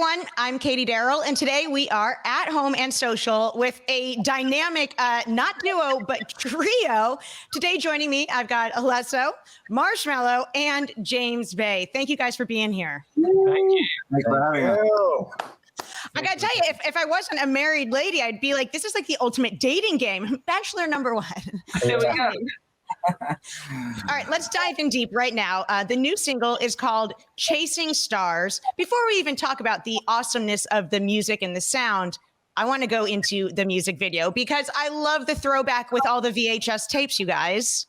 everyone. I'm Katie Daryl, and today we are at home and social with a dynamic, not duo, but trio. Today joining me, I've got Alesso, Marshmello, and James Bay. Thank you guys for being here. Thank you. Thanks for having us. I gotta tell you, if I wasn't a married lady, I'd be like, this is like the ultimate dating game. Bachelor number one. There we go. All right, let's dive in deep right now. The new single is called Chasing Stars. Before we even talk about the awesomeness of the music and the sound, I want to go into the music video because I love the throwback with all the VHS tapes, you guys.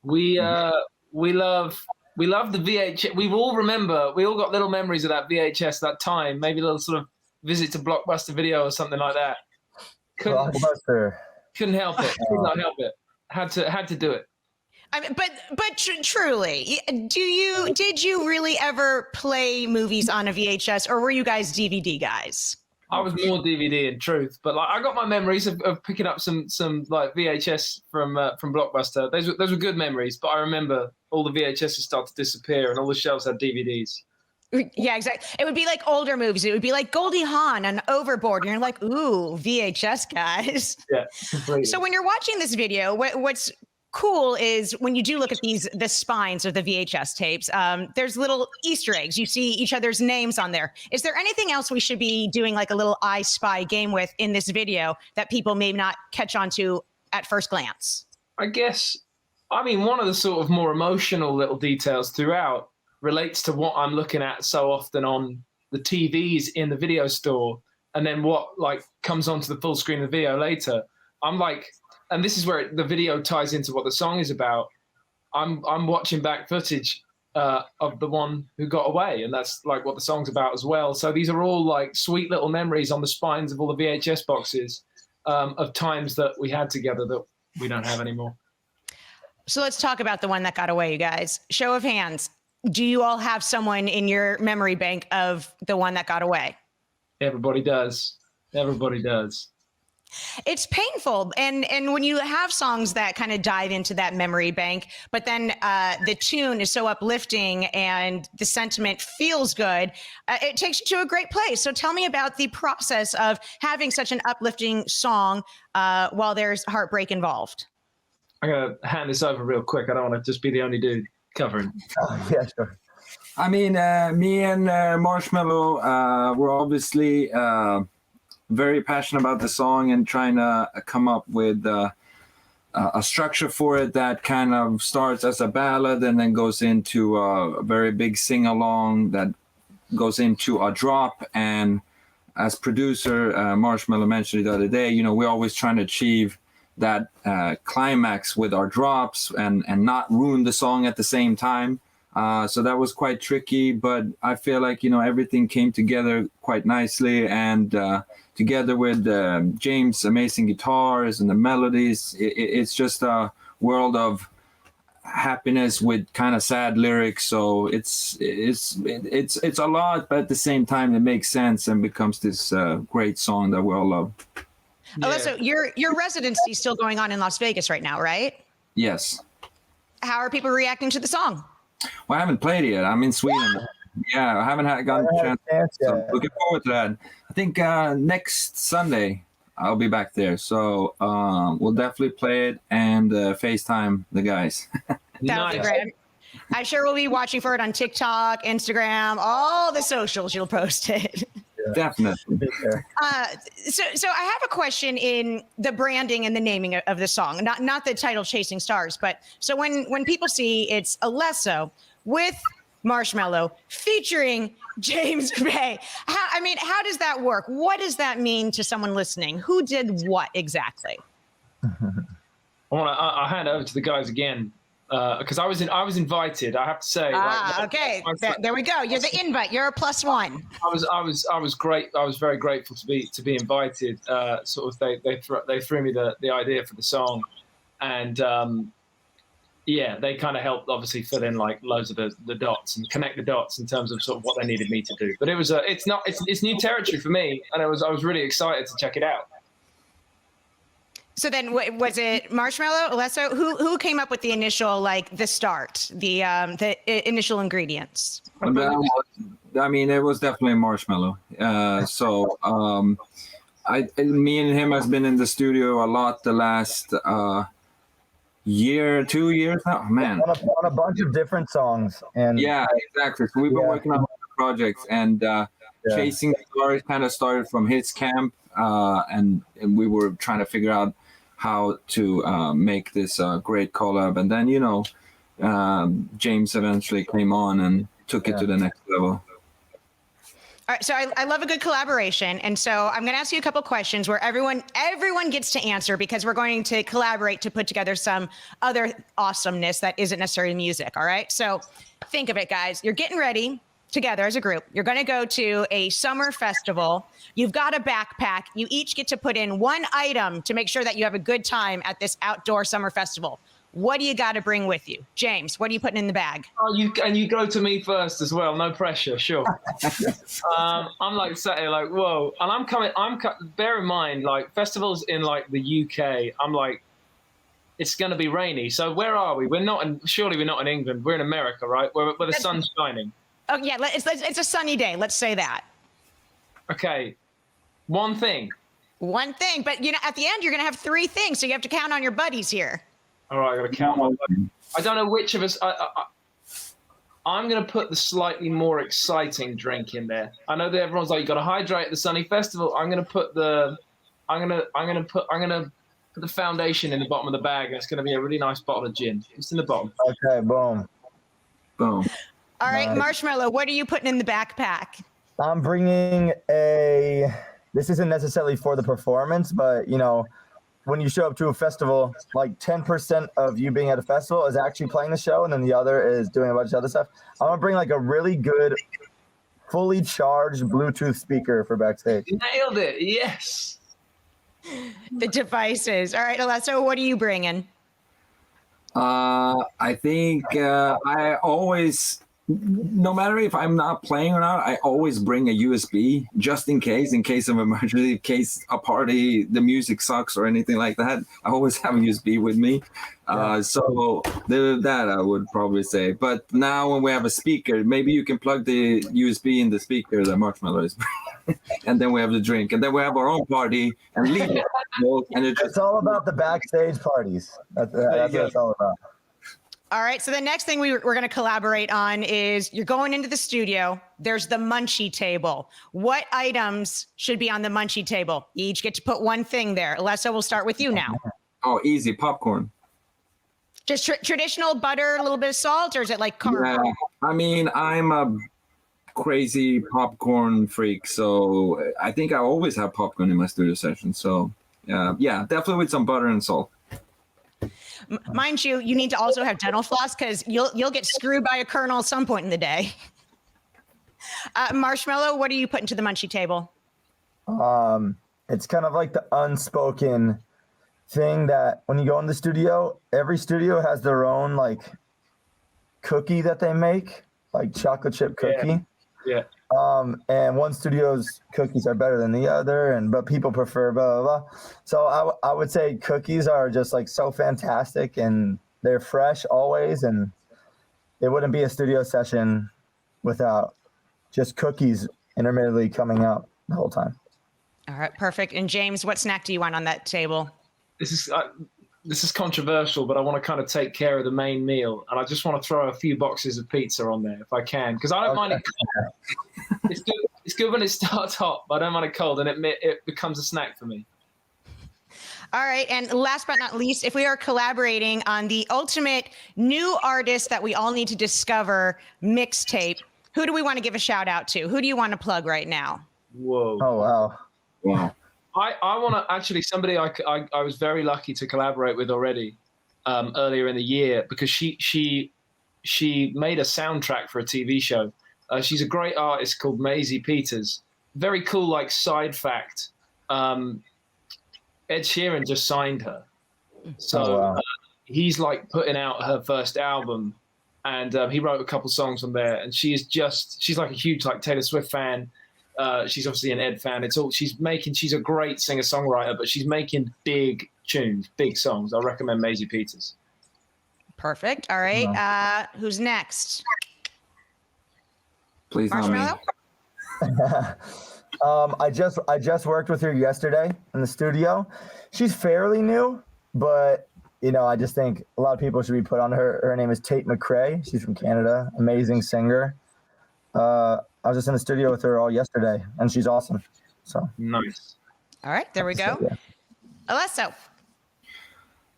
We love the VHS. We all got little memories of that VHS that time. Maybe a little sort of visit to Blockbuster Video or something like that. Couldn't help it. Could not help it. Had to do it. I mean, but truly, did you really ever play movies on a VHS, or were you guys DVD guys? I was more DVD in truth, but like I got my memories of picking up some like VHS from Blockbuster. Those were good memories, but I remember all the VHSs start to disappear and all the shelves had DVDs. Yeah, exactly. It would be like older movies. It would be like Goldie Hawn and Overboard, and you're like, ooh, VHS guys. Yeah, completely. So when you're watching this video, what's cool is when you do look at the spines of the VHS tapes, there's little Easter eggs. You see each other's names on there. Is there anything else we should be doing like a little I Spy game with in this video that people may not catch on to at first glance? I mean, one of the sort of more emotional little details throughout relates to what I'm looking at so often on the TVs in the video store, and then what like comes onto the full screen of the video later. I'm like, and this is where the video ties into what the song is about. I'm watching back footage of the one who got away, and that's like what the song's about as well. So these are all like sweet little memories on the spines of all the VHS boxes of times that we had together that we don't have anymore. So let's talk about the one that got away, you guys. Show of hands. Do you all have someone in your memory bank of the one that got away? Everybody does. Everybody does. It's painful. And when you have songs that kind of dive into that memory bank, but then the tune is so uplifting and the sentiment feels good, it takes you to a great place. So tell me about the process of having such an uplifting song while there's heartbreak involved. I'm going to hand this over real quick. I don't want to just be the only dude covering. Yeah, sure. I mean, me and Marshmello were obviously very passionate about the song and trying to come up with a structure for it that kind of starts as a ballad and then goes into a very big sing-along that goes into a drop. And as producer, Marshmello mentioned the other day, you know, we're always trying to achieve that climax with our drops and not ruin the song at the same time. So that was quite tricky, but I feel like, you know, everything came together quite nicely, and together with James' amazing guitars and the melodies, it's just a world of happiness with kind of sad lyrics. So it's a lot, but at the same time it makes sense and becomes this great song that we all love. Yeah. Alesso, your residency is still going on in Las Vegas right now, right? Yes. How are people reacting to the song? Well, I haven't played it yet. I'm in Sweden. Yeah, I haven't gotten a chance. So looking forward to that. I think next Sunday I'll be back there. So we'll definitely play it and FaceTime the guys. That'll be great. I sure will be watching for it on TikTok, Instagram, all the socials. You'll post it. Definitely. So I have a question in the branding and the naming of the song, not the title Chasing Stars, but so when people see it's Alesso with Marshmello featuring James Bay, how does that work? What does that mean to someone listening? Who did what exactly? I'll hand it over to the guys again. Because I was invited, I have to say. Okay. There we go. You're the invite. You're a +1. I was great. I was very grateful to be invited. Sort of they threw me the idea for the song, and yeah, they kind of helped obviously fill in like loads of the dots and connect the dots in terms of sort of what they needed me to do. But it was it's new territory for me, and I was really excited to check it out. So then was it Marshmello, Alesso? Who came up with the initial, like the start, the initial ingredients? That I mean, it was definitely Marshmello. Me and him has been in the studio a lot the last 2 years now. Man, on a bunch of different songs. And yeah, exactly. So we've been working on projects, and Chasing Stars kind of started from his camp, and we were trying to figure out how to make this great collab. And then, James eventually came on and took it to the next level. All right, so I love a good collaboration, and so I'm going to ask you a couple questions where everyone gets to answer, because we're going to collaborate to put together some other awesomeness that isn't necessarily music. All right, so think of it, guys. You're getting ready together as a group. You're going to go to a summer festival. You've got a backpack. You each get to put in one item to make sure that you have a good time at this outdoor summer festival. What do you got to bring with you? James, what are you putting in the bag? Oh, you go to me first as well. No pressure, sure. I'm like sat here like, whoa. And I'm coming, bear in mind, like festivals in like the UK, I'm like, it's going to be rainy. So where are we? Surely we're not in England. We're in America, right? Where the sun's shining. Oh yeah, it's a sunny day. Let's say that. Okay. One thing, but at the end, you're going to have 3 things. So you have to count on your buddies here. all right, I got to count my buddies. I don't know which of us. I'm going to put the slightly more exciting drink in there. I know that everyone's like, you got to hydrate at the Sunny Festival. I'm going to put the foundation in the bottom of the bag, and it's going to be a really nice bottle of gin. It's in the bottom. Okay, boom. Boom. All right, Nice. Marshmello, what are you putting in the backpack? I'm bringing this isn't necessarily for the performance, but when you show up to a festival, like 10% of you being at a festival is actually playing the show, and then the other is doing a bunch of other stuff. I'm gonna bring like a really good, fully charged Bluetooth speaker for backstage. Nailed it. Yes. The devices. All right, Alesso, what are you bringing? I think I always, no matter if I'm not playing or not, I always bring a USB just in case of emergency, in case a party, the music sucks or anything like that. I always have a USB with me. So that I would probably say. But now when we have a speaker, maybe you can plug the USB in the speaker that Marshmello is and then we have the drink, and then we have our own party and leave it. And It's all about the backstage parties. That's what it's all about. All right, so the next thing we're going to collaborate on is you're going into the studio. There's the munchie table. What items should be on the munchie table? You each get to put one thing there. Alesso, we'll start with you now. Oh, easy, popcorn. Just traditional butter, a little bit of salt, or is it like caramel? Yeah, I mean, I'm a crazy popcorn freak, so I think I always have popcorn in my studio session. So yeah, definitely with some butter and salt. Mind you, you need to also have dental floss, because you'll get screwed by a colonel at some point in the day. Marshmello, what are you putting to the munchie table? It's kind of like the unspoken thing that when you go in the studio, every studio has their own like cookie that they make, like chocolate chip cookie. Yeah. And one studio's cookies are better than the other, but people prefer blah, blah, blah. So I would say cookies are just like so fantastic, and they're fresh always, and it wouldn't be a studio session without just cookies intermittently coming out the whole time. All right, perfect. And James, what snack do you want on that table? This is controversial, but I want to kind of take care of the main meal, and I just want to throw a few boxes of pizza on there if I can, because I don't mind it cold. It's good when it starts hot, but I don't mind it cold, and it becomes a snack for me. All right, and last but not least, if we are collaborating on the ultimate new artist that we all need to discover mixtape, who do we want to give a shout out to? Who do you want to plug right now? Whoa. Oh, wow. Wow. I want to actually, somebody I was very lucky to collaborate with already earlier in the year, because she made a soundtrack for a TV show. She's a great artist called Maisie Peters. Very cool, like side fact. Ed Sheeran just signed her. So he's like putting out her first album, and he wrote a couple songs on there, and she's like a huge like Taylor Swift fan. She's obviously an Ed fan. She's a great singer-songwriter, but she's making big tunes, big songs. I recommend Maisie Peters. Perfect. All right. Who's next? Please not me. Marshmello? I just worked with her yesterday in the studio. She's fairly new, but I just think a lot of people should be put on her. Her name is Tate McRae. She's from Canada, amazing singer. I was just in the studio with her all yesterday, and she's awesome. So Nice. All right, there we go. Yeah. Alesso.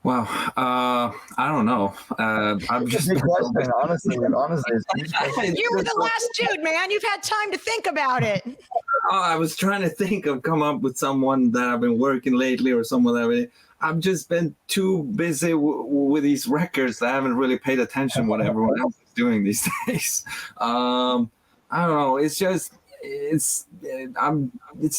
Wow. I don't know. I'm It's just a big question, honestly. It's a huge question. You were the last dude, man. You've had time to think about it. I was trying to think of come up with someone that I've been working lately or someone that I've just been too busy with these records that I haven't really paid attention to what everyone else is doing these days. I don't know. It's just it's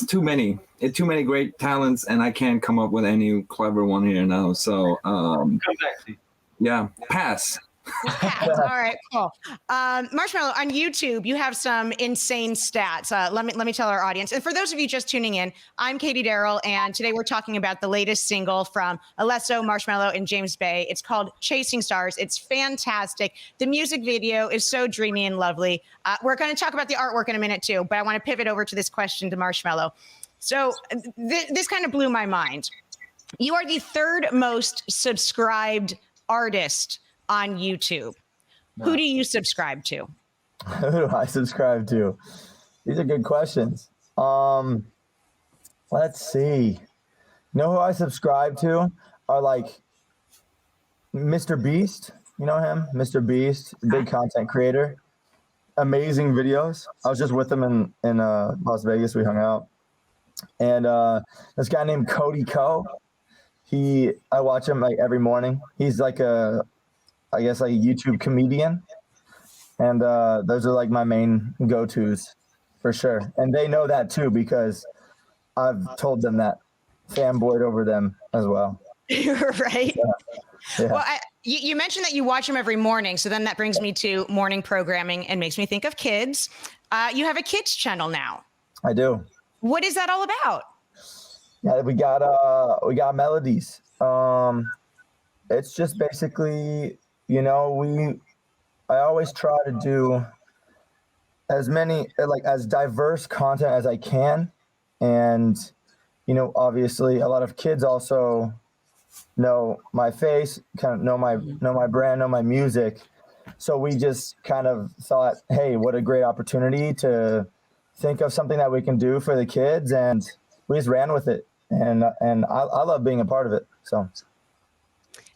too many. It's too many great talents, and I can't come up with any clever one here now. So Come back to you. yeah, pass. All right, cool. Marshmello, on YouTube, you have some insane stats. Let me tell our audience. And for those of you just tuning in, I'm Katie Daryl, and today we're talking about the latest single from Alesso, Marshmello, and James Bay. It's called Chasing Stars. It's fantastic. The music video is so dreamy and lovely. We're going to talk about the artwork in a minute too, but I want to pivot over to this question to Marshmello. So this kind of blew my mind. You are the third most subscribed artist on YouTube. Wow. Who do you subscribe to? Who do I subscribe to? These are good questions. Let's see. You know who I subscribe to are like Mr. Beast. You know him? Mr. Beast, big content creator. Amazing videos. I was just with him in Las Vegas. We hung out. And this guy named Cody Ko. I watch him like every morning. He's like a YouTube comedian. And those are like my main go-tos for sure. And they know that too, because I've told them that, fanboyed over them as well. Right. Yeah. Well, you mentioned that you watch them every morning. So then that brings me to morning programming and makes me think of kids. You have a kids channel now. I do. What is that all about? Yeah, we got melodies. It's just basically, I always try to do as diverse content as I can. And, obviously a lot of kids also know my face, kind of know my brand, know my music. So we just kind of thought, hey, what a great opportunity to think of something that we can do for the kids. And we just ran with it. And I love being a part of it. So.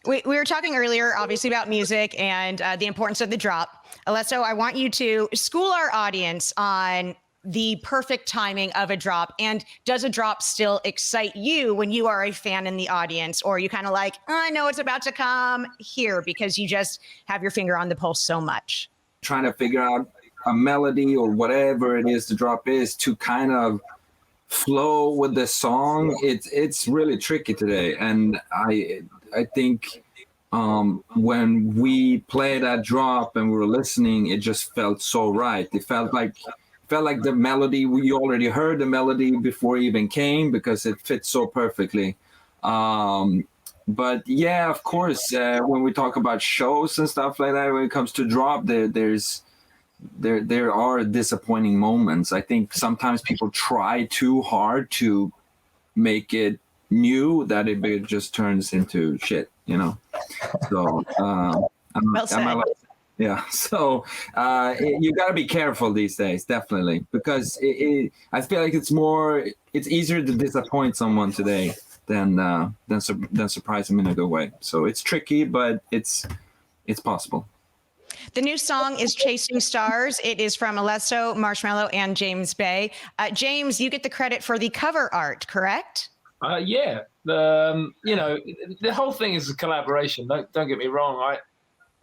We were talking earlier, obviously, about music and the importance of the drop. Alesso, I want you to school our audience on the perfect timing of a drop. And does a drop still excite you when you are a fan in the audience? Or are you kind of like, I know it's about to come here because you just have your finger on the pulse so much? Trying to figure out a melody or whatever it is the drop is to kind of flow with the song. It's really tricky today. And I think when we played that drop and we were listening, it just felt so right. It felt like the melody, we already heard the melody before it even came because it fits so perfectly. But yeah, of course, when we talk about shows and stuff like that, when it comes to drop, there are disappointing moments. I think sometimes people try too hard to make it new that it just turns into shit, So well said. Yeah, so you got to be careful these days, definitely, because I feel like it's easier to disappoint someone today than surprise them in a good way. So it's tricky, but it's possible. The new song is Chasing Stars. It is from Alesso, Marshmello, and James Bay. James, you get the credit for the cover art, correct? Yeah. The whole thing is a collaboration. Don't get me wrong.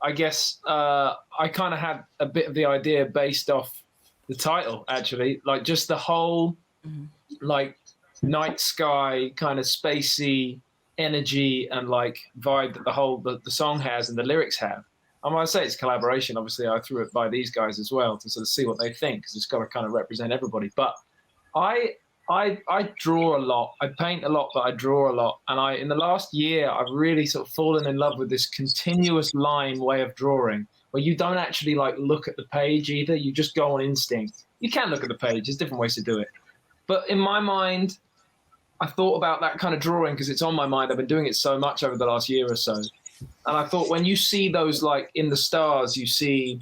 I guess I kind of had a bit of the idea based off the title, actually. Like just the whole like night sky kind of spacey energy and like vibe that the song has and the lyrics have. I might say it's collaboration. Obviously, I threw it by these guys as well to sort of see what they think because it's got to kind of represent everybody. But I draw a lot. I paint a lot, but I draw a lot. And in the last year, I've really sort of fallen in love with this continuous line way of drawing where you don't actually like look at the page either. You just go on instinct. You can look at the page. There's different ways to do it. But in my mind, I thought about that kind of drawing because it's on my mind. I've been doing it so much over the last year or so. And I thought when you see those, like in the stars, you see,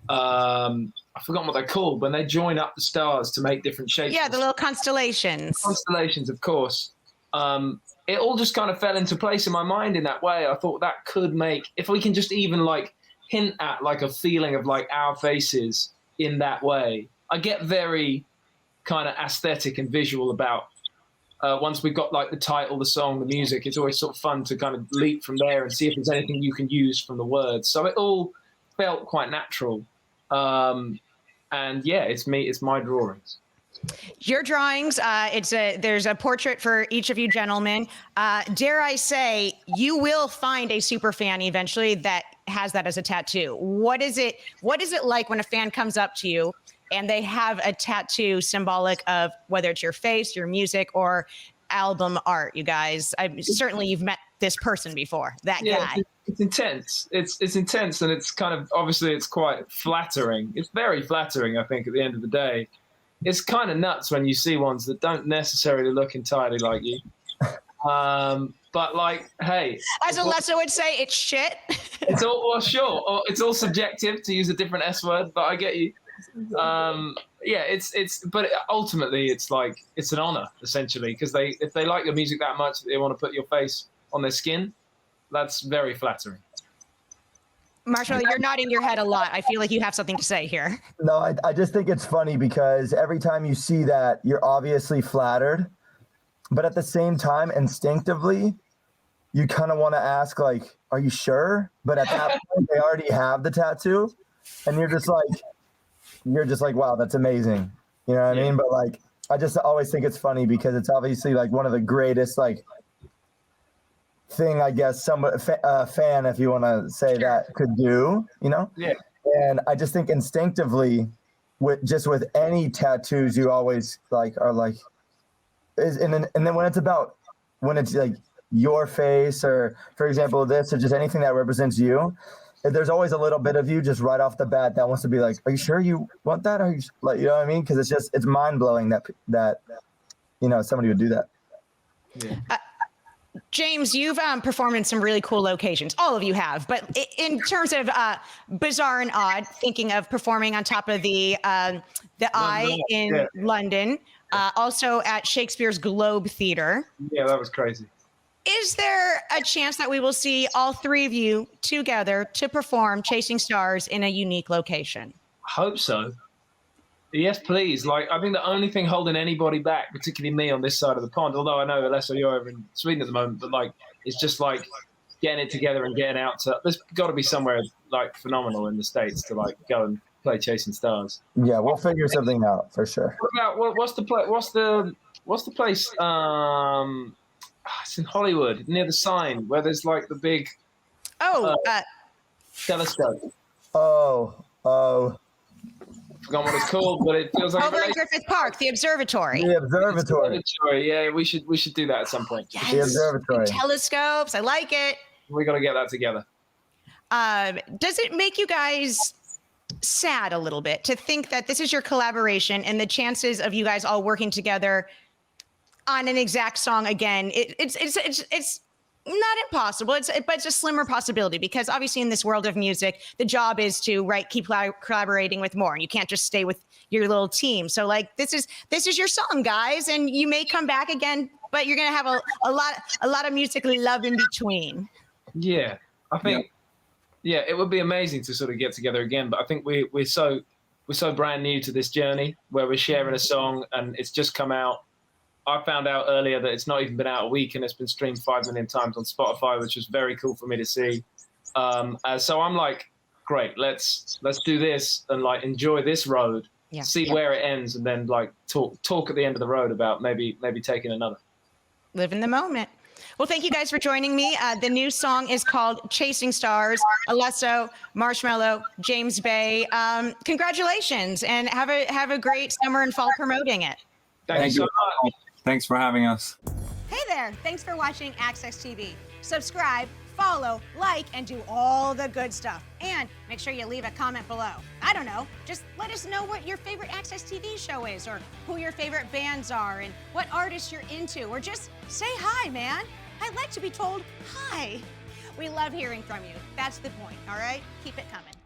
I've forgotten what they're called, when they join up the stars to make different shapes. Yeah, the little constellations. Constellations, of course. It all just kind of fell into place in my mind in that way. I thought that could make, if we can just even like hint at like a feeling of like our faces in that way. I get very kind of aesthetic and visual about once we've got like the title, the song, the music, it's always sort of fun to kind of leap from there and see if there's anything you can use from the words. So it all felt quite natural. And yeah, it's my drawings. Your drawings, there's a portrait for each of you gentlemen. Dare I say, you will find a super fan eventually that has that as a tattoo. What is it like when a fan comes up to you and they have a tattoo symbolic of whether it's your face, your music, or album art? You guys, certainly you've met this person before, that guy. It's intense. It's intense, and it's kind of, obviously it's quite flattering. It's very flattering, I think, at the end of the day. It's kind of nuts when you see ones that don't necessarily look entirely like you. But like, hey. As Alesso would say, it's shit. It's all, well, sure. Or it's all subjective, to use a different S word, but I get you. Yeah, but ultimately it's like, it's an honor, essentially, because if they like your music that much, they want to put your face on their skin. That's very flattering. Marshmello, you're nodding your head a lot. I feel like you have something to say here. No, I just think it's funny because every time you see that, you're obviously flattered, but at the same time, instinctively, you kind of want to ask, like, are you sure? But at that point, they already have the tattoo, and you're just like, wow, that's amazing. You know what I mean? But like, I just always think it's funny because it's obviously like one of the greatest, like, thing, I guess, fan, if you want to say that, could do, you know? Yeah. And I just think instinctively, with any tattoos, you always like are like, and then when it's like your face, or for example this, or just anything that represents you, there's always a little bit of you just right off the bat that wants to be like, are you sure you want that? Are you like, you know what I mean? Because it's mind blowing that you know, somebody would do that. Yeah. James, you've performed in some really cool locations. All of you have. But in terms of bizarre and odd, thinking of performing on top of the Eye in London, also at Shakespeare's Globe Theatre. Yeah, that was crazy. Is there a chance that we will see all three of you together to perform Chasing Stars in a unique location? I hope so. Yes, please. Like, I think the only thing holding anybody back, particularly me on this side of the pond, although I know Alesso, you're over in Sweden at the moment, but like, it's just like getting it together and getting out to. There's got to be somewhere like phenomenal in the States to like go and play Chasing Stars. Yeah, we'll figure something out for sure. What's the place? It's in Hollywood near the sign where there's like the big telescope. Forgot what it's called, but it feels like over in Griffith Park, the observatory. The observatory. Yeah, we should do that at some point. Yes. The observatory. Telescopes, I like it. We got to get that together. Does it make you guys sad a little bit to think that this is your collaboration and the chances of you guys all working together on an exact song again? It's not impossible, but it's a slimmer possibility, because obviously in this world of music, the job is to keep collaborating with more, and you can't just stay with your little team. So like, this is your song, guys, and you may come back again, but you're gonna have a lot of music love in between. Yeah, I think it would be amazing to sort of get together again, but I think we're so brand new to this journey where we're sharing a song and it's just come out. I found out earlier that it's not even been out a week and it's been streamed 5 million times on Spotify, which was very cool for me to see. So I'm like, great, let's do this and like enjoy this road, see where it ends, and then like talk at the end of the road about maybe taking another. Live in the moment. Well, thank you guys for joining me. The new song is called Chasing Stars. Alesso, Marshmello, James Bay. Congratulations, and have a great summer and fall promoting it. Thank you so much. Thanks for having us. Hey there. Thanks for watching Access TV. Subscribe, follow, like, and do all the good stuff. And make sure you leave a comment below. I don't know, just let us know what your favorite Access TV show is, or who your favorite bands are, and what artists you're into, or just say hi, man. I'd like to be told hi. We love hearing from you. That's the point, all right? Keep it coming.